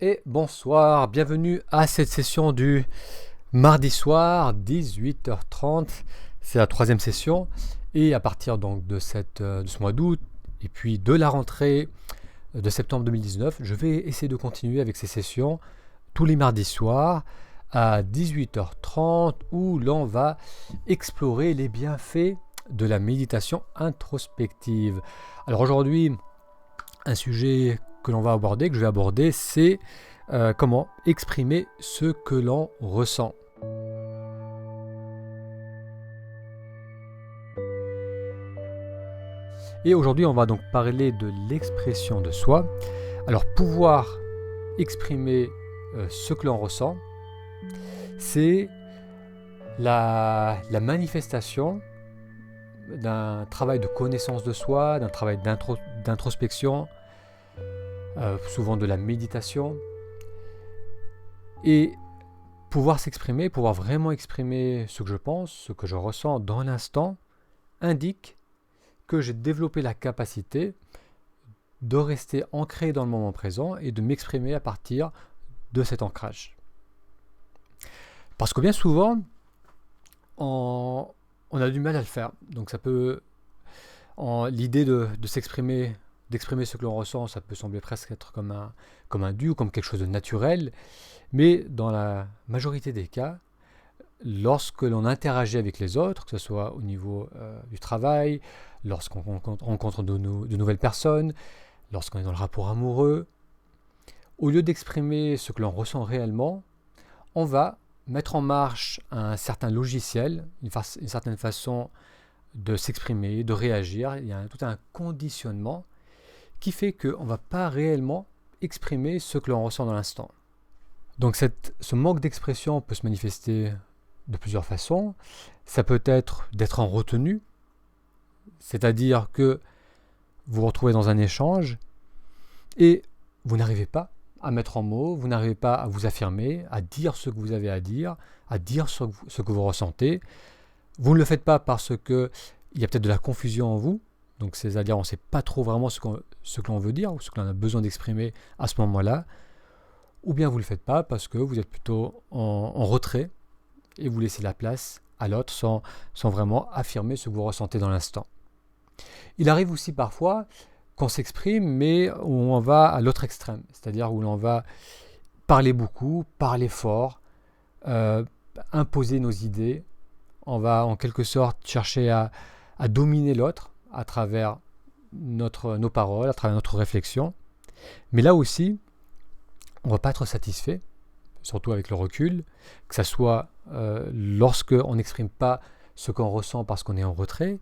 Et bonsoir, bienvenue à cette session du mardi soir, 18h30. C'est la troisième session. Et à partir donc de ce mois d'août et puis de la rentrée de septembre 2019, je vais essayer de continuer avec ces sessions tous les mardis soirs à 18h30 où l'on va explorer les bienfaits de la méditation introspective. Alors aujourd'hui, un sujet que l'on va aborder, que je vais aborder, c'est comment exprimer ce que l'on ressent. Et aujourd'hui, on va donc parler de l'expression de soi. Alors, pouvoir exprimer ce que l'on ressent, c'est la manifestation d'un travail de connaissance de soi, d'un travail d'introspection, souvent de la méditation. Et pouvoir s'exprimer, pouvoir vraiment exprimer ce que je pense, ce que je ressens dans l'instant, indique que j'ai développé la capacité de rester ancré dans le moment présent et de m'exprimer à partir de cet ancrage. Parce que bien souvent, on a du mal à le faire. Donc ça peut, l'idée de s'exprimer, d'exprimer ce que l'on ressent, ça peut sembler presque être comme un dû ou comme quelque chose de naturel. Mais dans la majorité des cas, lorsque l'on interagit avec les autres, que ce soit au niveau du travail, lorsqu'on rencontre de nouvelles personnes, lorsqu'on est dans le rapport amoureux, au lieu d'exprimer ce que l'on ressent réellement, on va mettre en marche un certain logiciel, une certaine façon de s'exprimer, de réagir. Il y a tout un conditionnement qui fait qu'on ne va pas réellement exprimer ce que l'on ressent dans l'instant. Donc ce manque d'expression peut se manifester de plusieurs façons. Ça peut être d'être en retenue, c'est-à-dire que vous vous retrouvez dans un échange et vous n'arrivez pas à mettre en mots, vous n'arrivez pas à vous affirmer, à dire ce que vous avez à dire ce que vous ressentez. Vous ne le faites pas parce qu'il y a peut-être de la confusion en vous, donc c'est-à-dire on ne sait pas trop vraiment ce que l'on veut dire ou ce que l'on a besoin d'exprimer à ce moment-là, ou bien vous ne le faites pas parce que vous êtes plutôt en retrait et vous laissez la place à l'autre sans vraiment affirmer ce que vous ressentez dans l'instant. Il arrive aussi parfois qu'on s'exprime, mais où on va à l'autre extrême, c'est-à-dire où l'on va parler beaucoup, parler fort, imposer nos idées. On va en quelque sorte chercher à dominer l'autre à travers nos paroles, à travers notre réflexion. Mais là aussi, on ne va pas être satisfait, surtout avec le recul, que ce soit lorsque on n'exprime pas ce qu'on ressent parce qu'on est en retrait,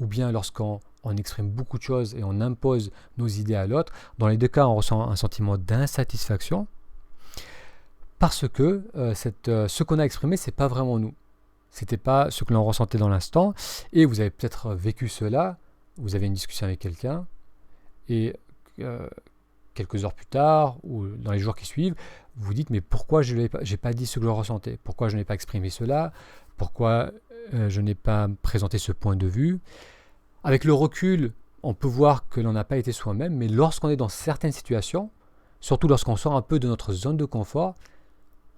ou bien lorsqu'on exprime beaucoup de choses et on impose nos idées à l'autre. Dans les deux cas, on ressent un sentiment d'insatisfaction parce que ce qu'on a exprimé, c'est pas vraiment nous. C'était pas ce que l'on ressentait dans l'instant. Et vous avez peut-être vécu cela. Vous avez une discussion avec quelqu'un et quelques heures plus tard ou dans les jours qui suivent, vous vous dites mais pourquoi je n'ai pas dit ce que je ressentais? Pourquoi je n'ai pas exprimé cela? Pourquoi je n'ai pas présenté ce point de vue? Avec le recul, on peut voir que l'on n'a pas été soi-même, mais lorsqu'on est dans certaines situations, surtout lorsqu'on sort un peu de notre zone de confort,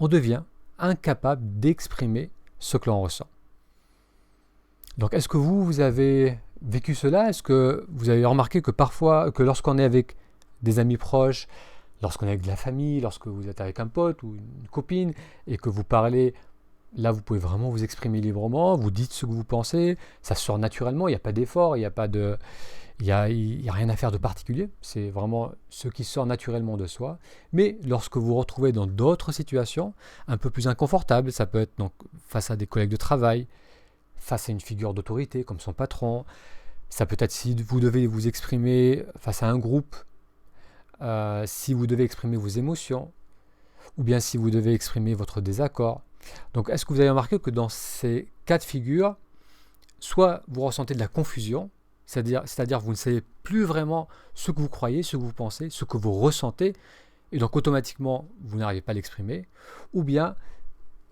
on devient incapable d'exprimer ce que l'on ressent. Donc est-ce que vous avez vécu cela? Est-ce que vous avez remarqué que parfois, que lorsqu'on est avec des amis proches, lorsqu'on est avec de la famille, lorsque vous êtes avec un pote ou une copine et que vous parlez, là vous pouvez vraiment vous exprimer librement, vous dites ce que vous pensez, ça sort naturellement, il n'y a pas d'effort, il n'y a rien à faire de particulier, c'est vraiment ce qui sort naturellement de soi. Mais lorsque vous vous retrouvez dans d'autres situations un peu plus inconfortables, ça peut être donc face à des collègues de travail, face à une figure d'autorité comme son patron, ça peut être si vous devez vous exprimer face à un groupe, si vous devez exprimer vos émotions, ou bien si vous devez exprimer votre désaccord. Donc est-ce que vous avez remarqué que dans ces cas de figure, soit vous ressentez de la confusion, c'est-à-dire que vous ne savez plus vraiment ce que vous croyez, ce que vous pensez, ce que vous ressentez, et donc automatiquement vous n'arrivez pas à l'exprimer, ou bien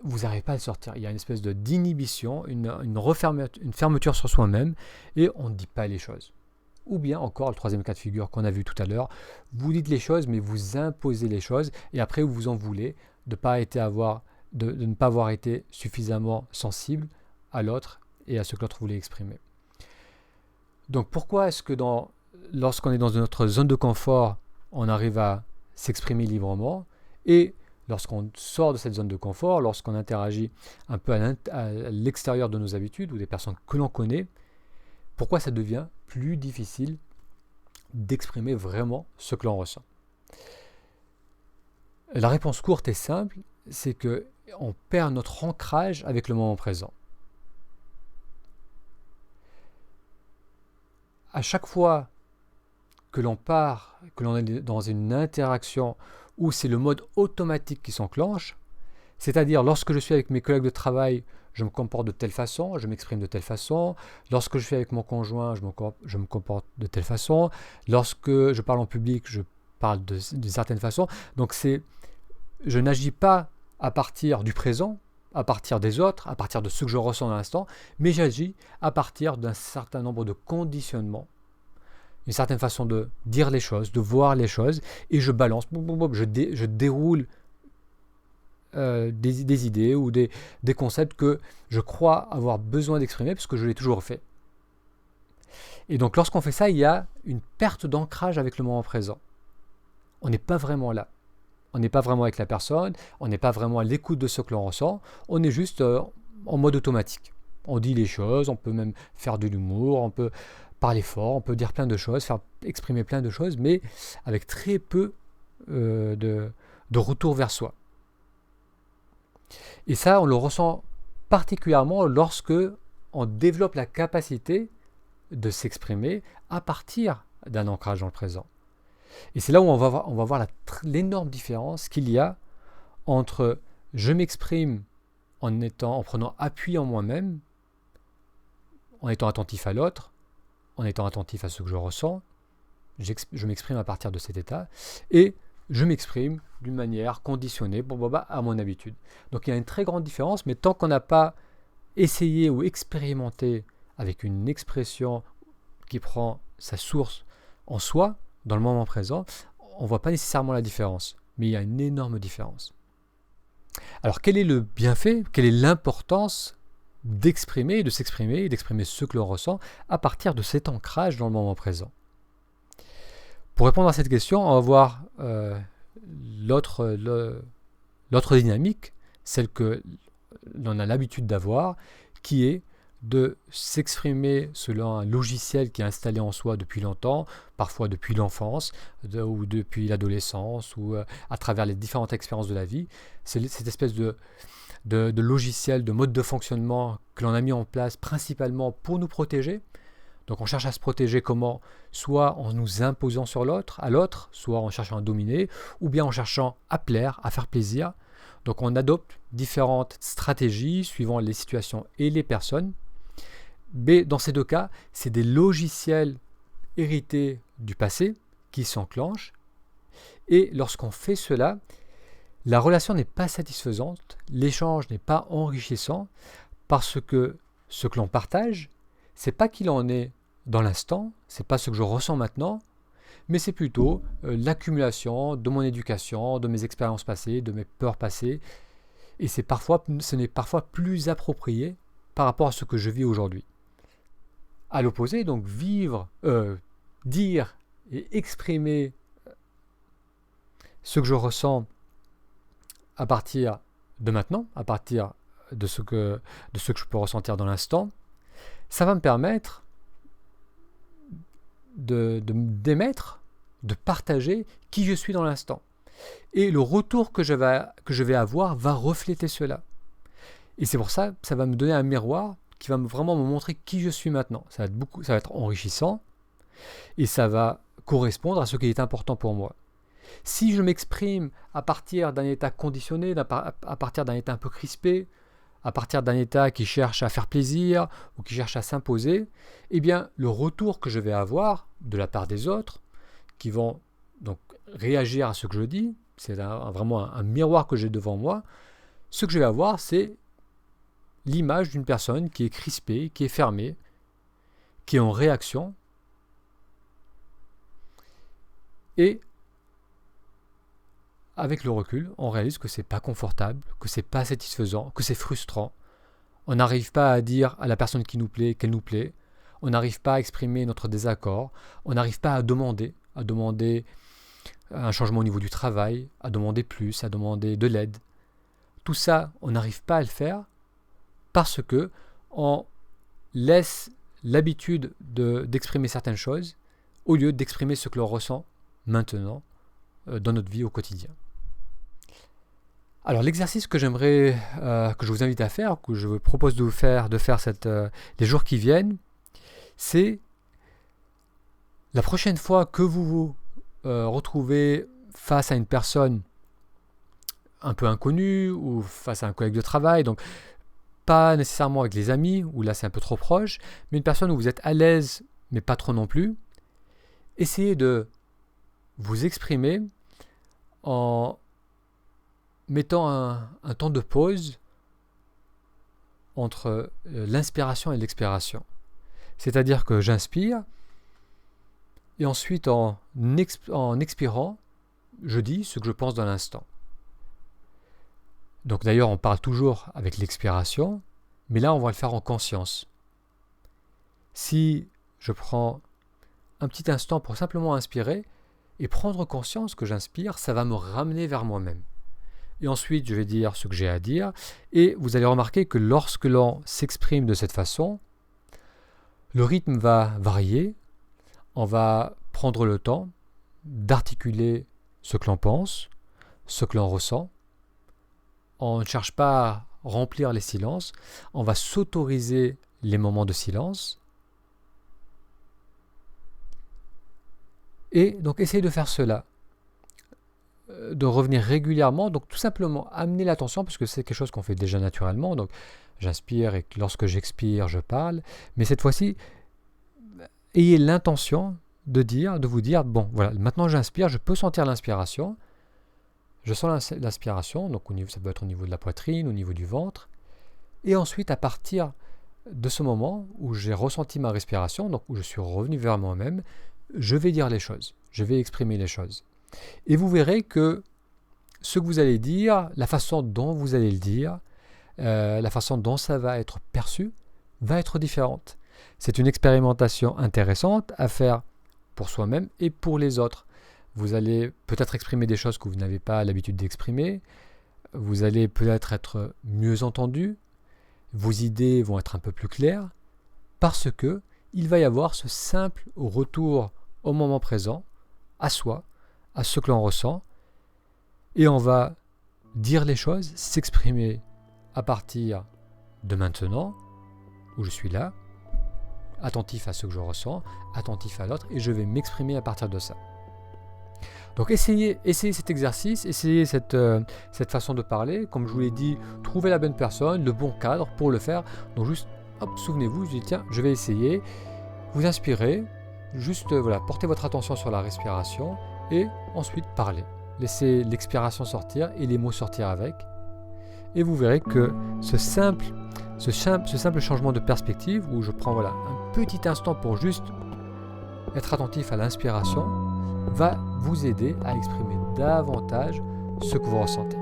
vous n'arrivez pas à le sortir. Il y a une espèce d'inhibition, une fermeture sur soi-même, et on ne dit pas les choses. Ou bien encore, le troisième cas de figure qu'on a vu tout à l'heure, vous dites les choses, mais vous imposez les choses, et après vous vous en voulez de ne pas avoir été suffisamment sensible à l'autre et à ce que l'autre voulait exprimer. Donc pourquoi est-ce que lorsqu'on est dans notre zone de confort, on arrive à s'exprimer librement, et lorsqu'on sort de cette zone de confort, lorsqu'on interagit un peu à l'extérieur de nos habitudes ou des personnes que l'on connaît, pourquoi ça devient plus difficile d'exprimer vraiment ce que l'on ressent? La réponse courte et simple, c'est que on perd notre ancrage avec le moment présent. À chaque fois que l'on est dans une interaction où c'est le mode automatique qui s'enclenche, c'est-à-dire lorsque je suis avec mes collègues de travail, je me comporte de telle façon, je m'exprime de telle façon. Lorsque je suis avec mon conjoint, je me comporte de telle façon. Lorsque je parle en public, je parle de certaines façons. Donc je n'agis pas à partir du présent, à partir des autres, à partir de ce que je ressens dans l'instant, mais j'agis à partir d'un certain nombre de conditionnements, une certaine façon de dire les choses, de voir les choses, et je balance, je déroule des idées ou des concepts que je crois avoir besoin d'exprimer parce que je l'ai toujours fait. Et donc lorsqu'on fait ça, il y a une perte d'ancrage avec le moment présent. On n'est pas vraiment là. On n'est pas vraiment avec la personne, on n'est pas vraiment à l'écoute de ce que l'on ressent, on est juste en mode automatique. On dit les choses, on peut même faire de l'humour, on peut parler fort, on peut dire plein de choses, faire exprimer plein de choses, mais avec très peu de retour vers soi. Et ça, on le ressent particulièrement lorsque on développe la capacité de s'exprimer à partir d'un ancrage dans le présent. Et c'est là où on va voir l'énorme différence qu'il y a entre je m'exprime en prenant appui en moi-même, en étant attentif à l'autre, en étant attentif à ce que je ressens, je m'exprime à partir de cet état, et je m'exprime d'une manière conditionnée à mon habitude. Donc il y a une très grande différence, mais tant qu'on n'a pas essayé ou expérimenté avec une expression qui prend sa source en soi, dans le moment présent, on ne voit pas nécessairement la différence, mais il y a une énorme différence. Alors quel est le bienfait, quelle est l'importance d'exprimer, de s'exprimer et d'exprimer ce que l'on ressent à partir de cet ancrage dans le moment présent? Pour répondre à cette question, on va voir l'autre dynamique, celle que l'on a l'habitude d'avoir, qui est de s'exprimer selon un logiciel qui est installé en soi depuis longtemps, parfois depuis l'enfance ou depuis l'adolescence ou à travers les différentes expériences de la vie. C'est cette espèce de logiciel, de mode de fonctionnement que l'on a mis en place principalement pour nous protéger. Donc on cherche à se protéger comment? Soit en nous imposant à l'autre, soit en cherchant à dominer, ou bien en cherchant à plaire, à faire plaisir. Donc on adopte différentes stratégies suivant les situations et les personnes. Mais dans ces deux cas, c'est des logiciels hérités du passé qui s'enclenchent. Et lorsqu'on fait cela, la relation n'est pas satisfaisante, l'échange n'est pas enrichissant, parce que ce que l'on partage, c'est pas qu'il en est dans l'instant, c'est pas ce que je ressens maintenant, mais c'est plutôt l'accumulation de mon éducation, de mes expériences passées, de mes peurs passées, et ce n'est parfois plus approprié par rapport à ce que je vis aujourd'hui. À l'opposé, donc dire et exprimer ce que je ressens à partir de maintenant, à partir de ce que je peux ressentir dans l'instant, ça va me permettre d'émettre, de partager qui je suis dans l'instant. Et le retour que je vais avoir va refléter cela. Et c'est pour ça que ça va me donner un miroir qui va vraiment me montrer qui je suis maintenant. Ça va être enrichissant et ça va correspondre à ce qui est important pour moi. Si je m'exprime à partir d'un état conditionné, à partir d'un état un peu crispé, à partir d'un état qui cherche à faire plaisir ou qui cherche à s'imposer, eh bien le retour que je vais avoir de la part des autres, qui vont donc réagir à ce que je dis, c'est vraiment un miroir que j'ai devant moi, ce que je vais avoir, c'est l'image d'une personne qui est crispée, qui est fermée, qui est en réaction, Et avec le recul, on réalise que c'est pas confortable, que c'est pas satisfaisant, que c'est frustrant. On n'arrive pas à dire à la personne qui nous plaît qu'elle nous plaît. On n'arrive pas à exprimer notre désaccord. On n'arrive pas à demander un changement au niveau du travail, à demander plus, à demander de l'aide. Tout ça, on n'arrive pas à le faire parce que on laisse l'habitude d'exprimer certaines choses au lieu d'exprimer ce que l'on ressent maintenant dans notre vie au quotidien. Alors l'exercice que j'aimerais, que je vous invite à faire, que je vous propose de faire les jours qui viennent, c'est la prochaine fois que vous vous retrouvez face à une personne un peu inconnue ou face à un collègue de travail, donc pas nécessairement avec les amis, où là c'est un peu trop proche, mais une personne où vous êtes à l'aise, mais pas trop non plus, essayez de vous exprimer en mettant un temps de pause entre l'inspiration et l'expiration. C'est-à-dire que j'inspire, et ensuite en expirant, je dis ce que je pense dans l'instant. Donc d'ailleurs, on parle toujours avec l'expiration, mais là, on va le faire en conscience. Si je prends un petit instant pour simplement inspirer et prendre conscience que j'inspire, ça va me ramener vers moi-même. Et ensuite, je vais dire ce que j'ai à dire, et vous allez remarquer que lorsque l'on s'exprime de cette façon, le rythme va varier, on va prendre le temps d'articuler ce que l'on pense, ce que l'on ressent. On ne cherche pas à remplir les silences, on va s'autoriser les moments de silence. Et donc essayez de faire cela, de revenir régulièrement, donc tout simplement amener l'attention, parce que c'est quelque chose qu'on fait déjà naturellement, donc j'inspire et lorsque j'expire, je parle, mais cette fois-ci, ayez l'intention de vous dire, bon voilà, maintenant j'inspire, je peux sentir l'inspiration, je sens l'inspiration, donc ça peut être au niveau de la poitrine, au niveau du ventre, et ensuite à partir de ce moment où j'ai ressenti ma respiration, donc où je suis revenu vers moi-même, je vais dire les choses, je vais exprimer les choses. Et vous verrez que ce que vous allez dire, la façon dont vous allez le dire, la façon dont ça va être perçu, va être différente. C'est une expérimentation intéressante à faire pour soi-même et pour les autres. Vous allez peut-être exprimer des choses que vous n'avez pas l'habitude d'exprimer, vous allez peut-être être mieux entendu, vos idées vont être un peu plus claires, parce que il va y avoir ce simple retour au moment présent, à soi, à ce que l'on ressent, et on va dire les choses, s'exprimer à partir de maintenant, où je suis là, attentif à ce que je ressens, attentif à l'autre, et je vais m'exprimer à partir de ça. Donc essayez cet exercice, essayez cette façon de parler, comme je vous l'ai dit, trouvez la bonne personne, le bon cadre pour le faire. Donc juste, hop, souvenez-vous, je dis tiens, je vais essayer, vous inspirez, juste portez votre attention sur la respiration, et ensuite parlez. Laissez l'expiration sortir et les mots sortir avec. Et vous verrez que ce simple changement de perspective, où je prends un petit instant pour juste être attentif à l'inspiration, va vous aider à exprimer davantage ce que vous ressentez.